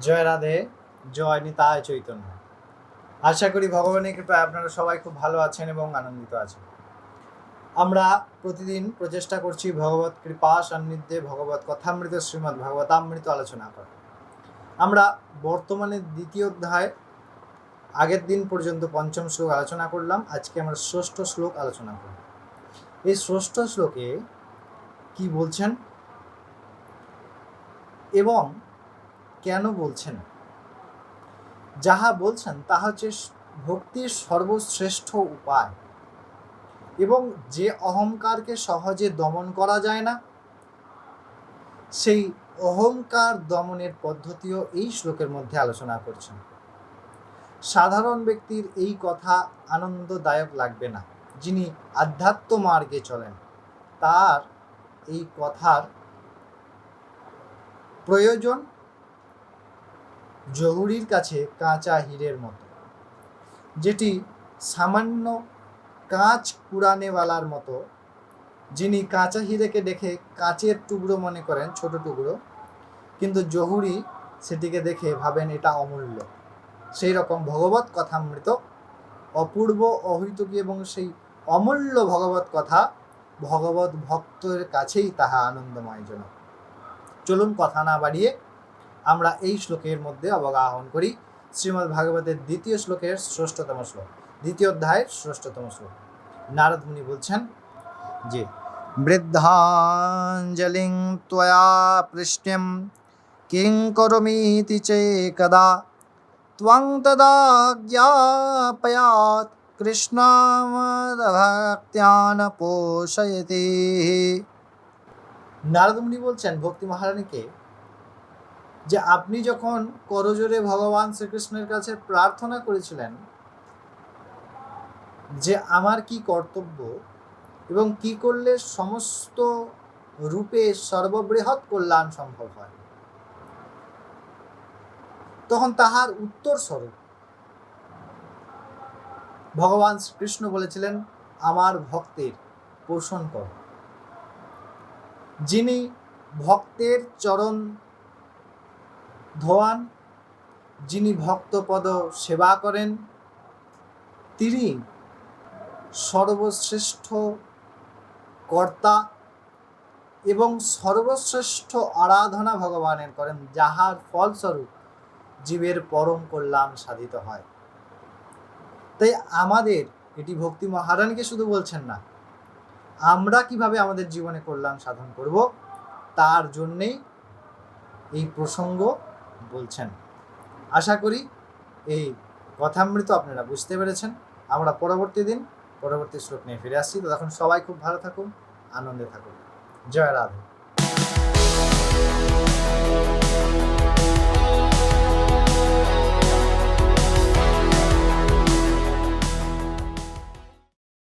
জয় রাধে, জয় নিতাই চৈতন্য। আশা করি ভগবানের কৃপায় আপনারা সবাই খুব ভালো আছেন এবং আনন্দিত আছেন। আমরা প্রতিদিন প্রচেষ্টা করছি ভগবত কৃপা সান্নিধ্যে ভগবত কথামৃত শ্রীমদ্ ভাগবতামৃত আলোচনা করা। আমরা বর্তমানে দ্বিতীয় অধ্যায় আগের দিন পর্যন্ত পঞ্চম শ্লোক আলোচনা করলাম। আজকে আমরা ষষ্ঠ শ্লোক আলোচনা করব। এই ষষ্ঠ শ্লোকে কি বলছেন এবং কেন বলছেন? যাহা বলছেন তাহা হচ্ছে ভক্তির সর্বশ্রেষ্ঠ উপায় এবং যে অহংকারকে সহজে দমন করা যায় না, সেই অহংকার দমনের পদ্ধতিও এই শ্লোকের মধ্যে আলোচনা করছেন। সাধারণ ব্যক্তির এই কথা আনন্দদায়ক লাগবে না। যিনি আধ্যাত্ম মার্গে চলেন তার এই কথার প্রয়োজন জহুরির কাছে কাঁচা হীরের মতো, যেটি সামান্য কাঁচ কুড়ানেওয়ালার মতো। যিনি কাঁচা হীরেকে দেখে কাঁচের টুকরো মনে করেন, ছোট টুকরো, কিন্তু জহুরি সেটিকে দেখে ভাবেন এটা অমূল্য। সেই রকম ভগবত কথামৃত অপূর্ব, অহৈতুকী এবং সেই অমূল্য ভগবত কথা ভগবত ভক্তের কাছেই তাহা আনন্দময়জনক। চলুন কথা না বাড়িয়ে আমরা এই শ্লোকের মধ্যে অবগাহন করি। শ্রীমদ্ ভাগবতের দ্বিতীয় শ্লোকের ষষ্ঠতম শ্লোক, দ্বিতীয় অধ্যায়ের ষষ্ঠতম শ্লোক। নারদ মুনি বলছেন যে বৃদ্ধাঞ্জলিং ত্বয়া পৃষ্ট্যম কিং করোমিতি চেকদা ত্বং তদা জ্ঞাপয়াৎ কৃষ্ণমদভক্ত্যান পোষয়তি। নারদ মুনি বলছেন ভক্তি মহারানীকে যে আপনি যখন করজোরে ভগবান শ্রীকৃষ্ণের কাছে প্রার্থনা করেছিলেন যে আমার কি কর্তব্য এবং কি করলে সমস্ত রূপে সর্ববৃহৎ কল্যাণ সম্ভব হয়, তখন তাহার উত্তর স্বরূপ ভগবান শ্রীকৃষ্ণ বলেছিলেন আমার ভক্তের পোষণ কর। যিনি ভক্তের চরণ ধোয়ান, যিনি ভক্তপদ সেবা করেন, তিনি সর্বশ্রেষ্ঠ কর্তা এবং সর্বশ্রেষ্ঠ আরাধনা ভগবানের করেন, যাহার ফলস্বরূপ জীবের পরম কল্যাণ সাধিত হয়। তাই আমাদের এটি ভক্তি মহারানীকে শুধু বলছেন না, আমরা কিভাবে আমাদের জীবনে কল্যাণ সাধন করব তার জন্যেই এই প্রসঙ্গ বলছেন। আশা করি এই কথামৃত আপনারা বুঝতে পেরেছেন। আমরা পরবর্তী শ্লোক নিয়ে ফিরে আসছি। তখন সবাই খুব ভালো থাকুন, আনন্দে থাকুন। জয় রাধে।